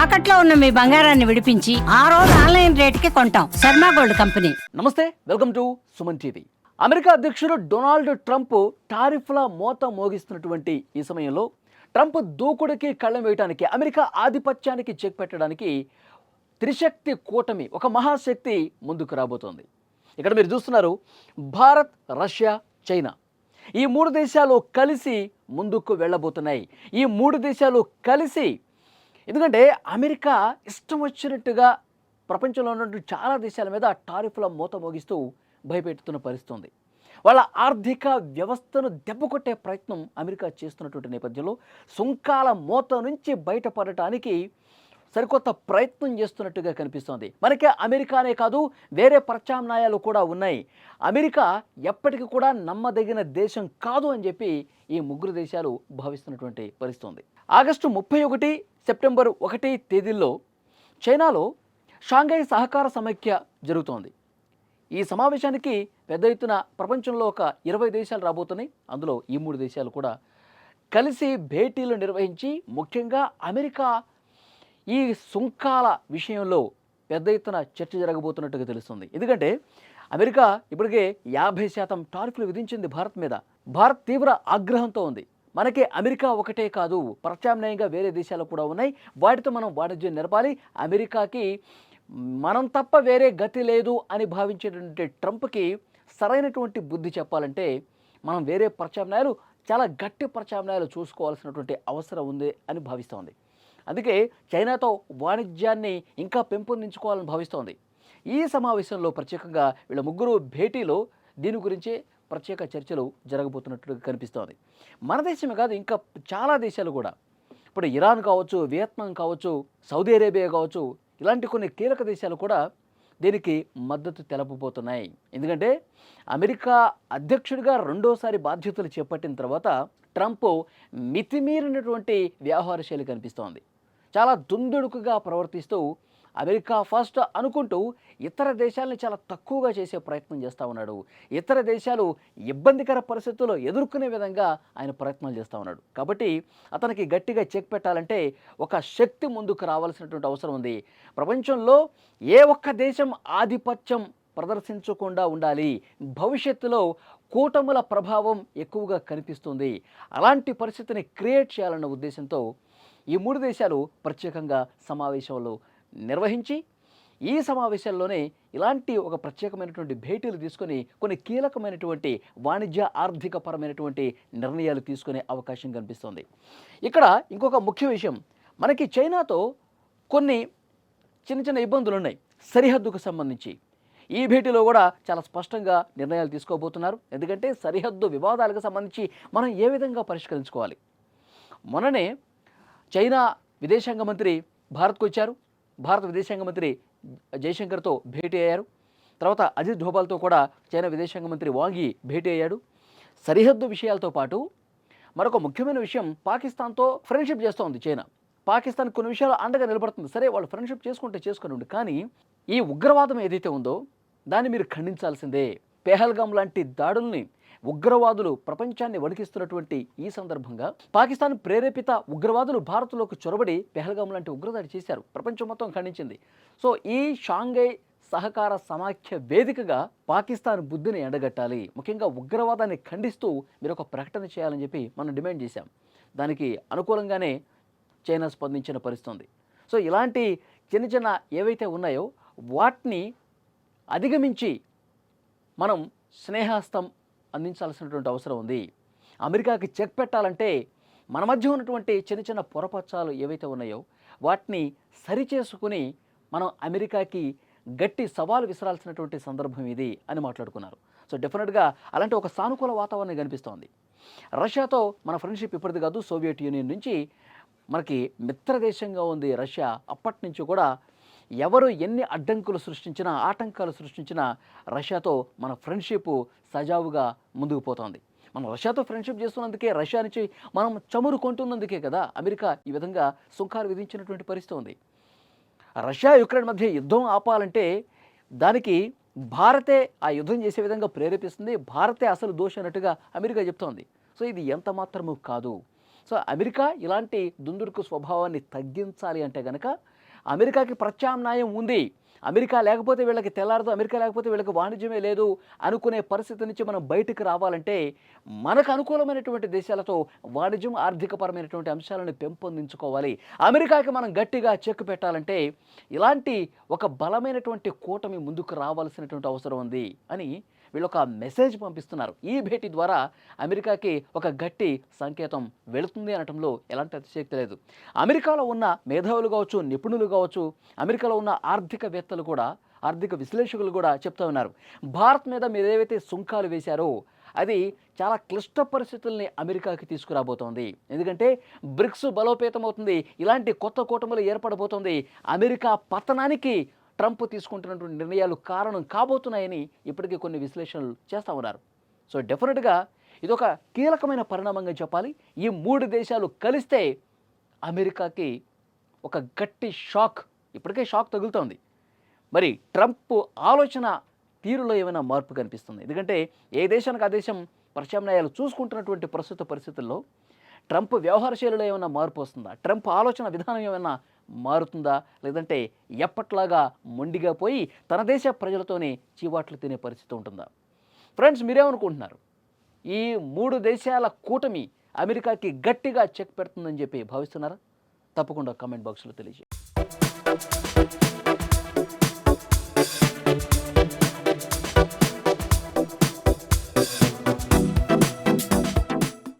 తాకట్లో ఉన్న మీ బంగారాన్ని విడిపించి ఆ రోజు ఆన్లైన్ రేటుకి కొంటాం. Sharma gold company. నమస్తే, welcome to Suman TV. America అధ్యక్షుడు డొనాల్డ్ ట్రంప్ టారిఫ్ల మోత మోగిస్తున్నటువంటి ఈ సమయంలో ట్రంప్ దూకుడికి కళ్ళం వేయడానికి, అమెరికా ఆధిపత్యానికి చెక్ పెట్టడానికి త్రిశక్తి కూటమి, ఒక మహాశక్తి ముందుకు రాబోతోంది. ఇక్కడ మీరు చూస్తున్నారు, భారత్, రష్యా, చైనా, ఈ మూడు దేశాలు కలిసి ముందుకు వెళ్ళబోతున్నాయి. ఈ మూడు దేశాలు కలిసి, ఎందుకంటే అమెరికా ఇష్టం వచ్చినట్టుగా ప్రపంచంలో ఉన్నటువంటి చాలా దేశాల మీద టారిఫ్ల మూత మోగిస్తూ భయపెడుతున్న పరిస్థితి ఉంది. వాళ్ళ ఆర్థిక వ్యవస్థను దెబ్బకొట్టే ప్రయత్నం అమెరికా చేస్తున్నటువంటి నేపథ్యంలో సుంకాల మూత నుంచి బయటపడటానికి సరికొత్త ప్రయత్నం చేస్తున్నట్టుగా కనిపిస్తోంది. మనకే అమెరికానే కాదు, వేరే ప్రత్యామ్నాయాలు కూడా ఉన్నాయి. అమెరికా ఎప్పటికీ కూడా నమ్మదగిన దేశం కాదు అని చెప్పి ఈ ముగ్గురు దేశాలు భావిస్తున్నటువంటి పరిస్థితి ఉంది. ఆగస్టు 31, సెప్టెంబర్ 1 తేదీల్లో చైనాలో షాంఘై సహకార సమైక్య జరుగుతోంది. ఈ సమావేశానికి పెద్ద ఎత్తున ప్రపంచంలో ఒక 20 దేశాలు రాబోతున్నాయి. అందులో ఈ మూడు దేశాలు కూడా కలిసి భేటీలు నిర్వహించి, ముఖ్యంగా అమెరికా ఈ సుంకాల విషయంలో పెద్ద ఎత్తున చర్చ జరగబోతున్నట్టుగా తెలుస్తుంది. ఎందుకంటే అమెరికా ఇప్పటికే 50% టారిఫ్లు విధించింది భారత్ మీద. భారత్ తీవ్ర ఆగ్రహంతో ఉంది. మనకి అమెరికా ఒకటే కాదు, ప్రత్యామ్నాయంగా వేరే దేశాలు కూడా ఉన్నాయి, వాటితో మనం వాణిజ్యం నెరపాలి, అమెరికాకి మనం తప్ప వేరే గతి లేదు అని భావించేటువంటి ట్రంప్కి సరైనటువంటి బుద్ధి చెప్పాలంటే మనం వేరే ప్రత్యామ్నాయాలు, చాలా గట్టి ప్రత్యామ్నాయాలు చూసుకోవాల్సినటువంటి అవసరం ఉంది అని భావిస్తోంది. అందుకే చైనాతో వాణిజ్యాన్ని ఇంకా పెంపొందించుకోవాలని భావిస్తోంది. ఈ సమావేశంలో ప్రత్యేకంగా వీళ్ళ ముగ్గురు భేటీలో దీని గురించే ప్రత్యేక చర్చలు జరగబోతున్నట్టుగా కనిపిస్తోంది. మన దేశమే కాదు, ఇంకా చాలా దేశాలు కూడా, ఇప్పుడు ఇరాన్ కావచ్చు, వియత్నాం కావచ్చు, సౌదీ అరేబియా కావచ్చు, ఇలాంటి కొన్ని కీలక దేశాలు కూడా దీనికి మద్దతు తెలపబోతున్నాయి. ఎందుకంటే అమెరికా అధ్యక్షుడిగా రెండోసారి బాధ్యతలు చేపట్టిన తర్వాత ట్రంప్ మితిమీరినటువంటి వ్యవహార శైలి కనిపిస్తోంది. చాలా దుందుడుకుగా ప్రవర్తిస్తూ, అమెరికా ఫస్ట్ అనుకుంటూ ఇతర దేశాలని చాలా తక్కువగా చేసే ప్రయత్నం చేస్తూ ఉన్నాడు. ఇతర దేశాలు ఇబ్బందికర పరిస్థితుల్లో ఎదుర్కొనే విధంగా ఆయన ప్రయత్నాలు చేస్తూ ఉన్నాడు. కాబట్టి అతనికి గట్టిగా చెక్ పెట్టాలంటే ఒక శక్తి ముందుకు రావాల్సినటువంటి అవసరం ఉంది. ప్రపంచంలో ఏ ఒక్క దేశం ఆధిపత్యం ప్రదర్శించకుండా ఉండాలి. భవిష్యత్తులో కూటముల ప్రభావం ఎక్కువగా కనిపిస్తుంది. అలాంటి పరిస్థితిని క్రియేట్ చేయాలన్న ఉద్దేశంతో ఈ మూడు దేశాలు ప్రత్యేకంగా సమావేశాలు నిర్వహించి, ఈ సమావేశాల్లోనే ఇలాంటి ఒక ప్రత్యేకమైనటువంటి భేటీలు తీసుకొని కొన్ని కీలకమైనటువంటి వాణిజ్య ఆర్థిక పరమైనటువంటి నిర్ణయాలు తీసుకునే అవకాశం కనిపిస్తుంది. ఇక్కడ ఇంకొక ముఖ్య విషయం, మనకి చైనాతో కొన్ని చిన్న చిన్న ఇబ్బందులు ఉన్నాయి సరిహద్దుకు సంబంధించి. ఈ భేటీలో కూడా చాలా స్పష్టంగా నిర్ణయాలు తీసుకోబోతున్నారు. ఎందుకంటే సరిహద్దు వివాదాలకు సంబంధించి మనం ఏ విధంగా పరిష్కరించుకోవాలి. మొన్ననే చైనా విదేశాంగ మంత్రి భారత్కు వచ్చారు. భారత విదేశాంగ మంత్రి జైశంకర్తో భేటీ అయ్యారు. తర్వాత అజిత్ డోభాల్తో కూడా చైనా విదేశాంగ మంత్రి వాంగ్ యీ భేటీ అయ్యాడు. సరిహద్దు విషయాలతో పాటు మరొక ముఖ్యమైన విషయం, పాకిస్తాన్తో ఫ్రెండ్షిప్ చేస్తోంది చైనా. పాకిస్తాన్ కొన్ని విషయాలు అండగా నిలబడుతుంది. సరే, వాళ్ళు ఫ్రెండ్షిప్ చేసుకుంటే చేసుకుని, కానీ ఈ ఉగ్రవాదం ఏదైతే ఉందో దాన్ని మీరు ఖండించాల్సిందే. పెహల్గాం లాంటి దాడుల్ని ఉగ్రవాదులు ప్రపంచాన్ని వణికిస్తున్నటువంటి ఈ సందర్భంగా పాకిస్తాన్ ప్రేరేపిత ఉగ్రవాదులు భారత్లోకి చొరబడి పెహల్గాం లాంటి ఉగ్రదాడి చేశారు. ప్రపంచం మొత్తం ఖండించింది. సో ఈ షాంఘై సహకార సమాఖ్య వేదికగా పాకిస్తాన్ బుద్ధిని ఎండగట్టాలి. ముఖ్యంగా ఉగ్రవాదాన్ని ఖండిస్తూ మీరు ఒక ప్రకటన చేయాలని చెప్పి మనం డిమాండ్ చేశాం. దానికి అనుకూలంగానే చైనా స్పందించిన పరిస్థితి. సో ఇలాంటి చిన్న చిన్న ఏవైతే ఉన్నాయో వాటిని అధిగమించి మనం స్నేహస్తం అందించాల్సినటువంటి అవసరం ఉంది. అమెరికాకి చెక్ పెట్టాలంటే మన మధ్య ఉన్నటువంటి చిన్న చిన్న పొరపచ్చాలు ఏవైతే ఉన్నాయో వాటిని సరిచేసుకుని మనం అమెరికాకి గట్టి సవాలు విసరాల్సినటువంటి సందర్భం ఇది అని మాట్లాడుకున్నారు. సో డెఫినెట్గా అలాంటి ఒక సానుకూల వాతావరణం కనిపిస్తోంది. రష్యాతో మన ఫ్రెండ్షిప్ ఇప్పటిది కాదు, సోవియట్ యూనియన్ నుంచి మనకి మిత్ర దేశంగా ఉంది రష్యా. అప్పటి నుంచి కూడా ఎవరు ఎన్ని అడ్డంకులు సృష్టించినా, ఆటంకాలు సృష్టించినా రష్యాతో మన ఫ్రెండ్షిప్ సజావుగా ముందుకు పోతోంది. మనం రష్యాతో ఫ్రెండ్షిప్ చేస్తున్నందుకే, రష్యా నుంచి మనం చమురు కొంటున్నందుకే కదా అమెరికా ఈ విధంగా సుంకాలు విధించినటువంటి పరిస్థితి ఉంది. రష్యా యుక్రెయిన్ మధ్య యుద్ధం ఆపాలంటే దానికి భారతే ఆ యుద్ధం చేసే విధంగా ప్రేరేపిస్తుంది. భారతే అసలు దోషి అన్నట్టుగా అమెరికా చెప్తోంది. సో ఇది ఎంత మాత్రము కాదు. సో అమెరికా ఇలాంటి దుందుడుకు స్వభావాన్ని తగ్గించాలి అంటే గనక అమెరికాకి ప్రత్యామ్నాయం ఉంది. అమెరికా లేకపోతే వీళ్ళకి తెల్లారదు, అమెరికా లేకపోతే వీళ్ళకి వాణిజ్యమే లేదు అనుకునే పరిస్థితి నుంచి మనం బయటికి రావాలంటే మనకు అనుకూలమైనటువంటి దేశాలతో వాణిజ్యం, ఆర్థికపరమైనటువంటి అంశాలను పెంపొందించుకోవాలి. అమెరికాకి మనం గట్టిగా చెక్ పెట్టాలంటే ఇలాంటి ఒక బలమైనటువంటి కూటమి ముందుకు రావాల్సినటువంటి అవసరం ఉంది అని వీళ్ళు ఒక మెసేజ్ పంపిస్తున్నారు. ఈ భేటీ ద్వారా అమెరికాకి ఒక గట్టి సంకేతం వెళుతుంది అనటంలో ఎలాంటి అతిశయోక్తి లేదు. అమెరికాలో ఉన్న మేధావులు కావచ్చు, నిపుణులు కావచ్చు, అమెరికాలో ఉన్న ఆర్థికవేత్తలు కూడా, ఆర్థిక విశ్లేషకులు కూడా చెప్తా ఉన్నారు, భారత్ మీద మీరు ఏవైతే సుంకాలు వేశారో అది చాలా క్లిష్ట పరిస్థితుల్ని అమెరికాకి తీసుకురాబోతోంది. ఎందుకంటే బ్రిక్స్ బలోపేతం అవుతుంది, ఇలాంటి కొత్త కూటములు ఏర్పడబోతోంది. అమెరికా పతనానికి ట్రంప్ తీసుకుంటున్నటువంటి నిర్ణయాలు కారణం కాబోతున్నాయని ఇప్పటికీ కొన్ని విశ్లేషణలు చేస్తూ ఉన్నారు. సో డెఫినెట్గా ఇదొక కీలకమైన పరిణామంగా చెప్పాలి. ఈ 3 దేశాలు కలిస్తే అమెరికాకి ఒక గట్టి షాక్, ఇప్పటికే షాక్ తగులుతోంది. మరి ట్రంప్ ఆలోచన తీరులో ఏమైనా మార్పు కనిపిస్తుంది? ఎందుకంటే ఏ దేశానికి ఆ దేశం ప్రత్యామ్నాయాలు చూసుకుంటున్నటువంటి ప్రస్తుత పరిస్థితుల్లో ట్రంప్ వ్యవహార శైలిలో ఏమైనా మార్పు వస్తుందా? ట్రంప్ ఆలోచన విధానం ఏమైనా మారుతుందా? లేదంటే ఎప్పట్లాగా మొండిగా పోయి తన దేశ ప్రజలతోనే చీవాట్లు తినే పరిస్థితి ఉంటుందా? ఫ్రెండ్స్, మీరేమనుకుంటున్నారు? ఈ 3 దేశాల కూటమి అమెరికాకి గట్టిగా చెక్ పెడుతుందని చెప్పి భావిస్తున్నారా? తప్పకుండా కామెంట్ బాక్స్లో తెలియజేయండి.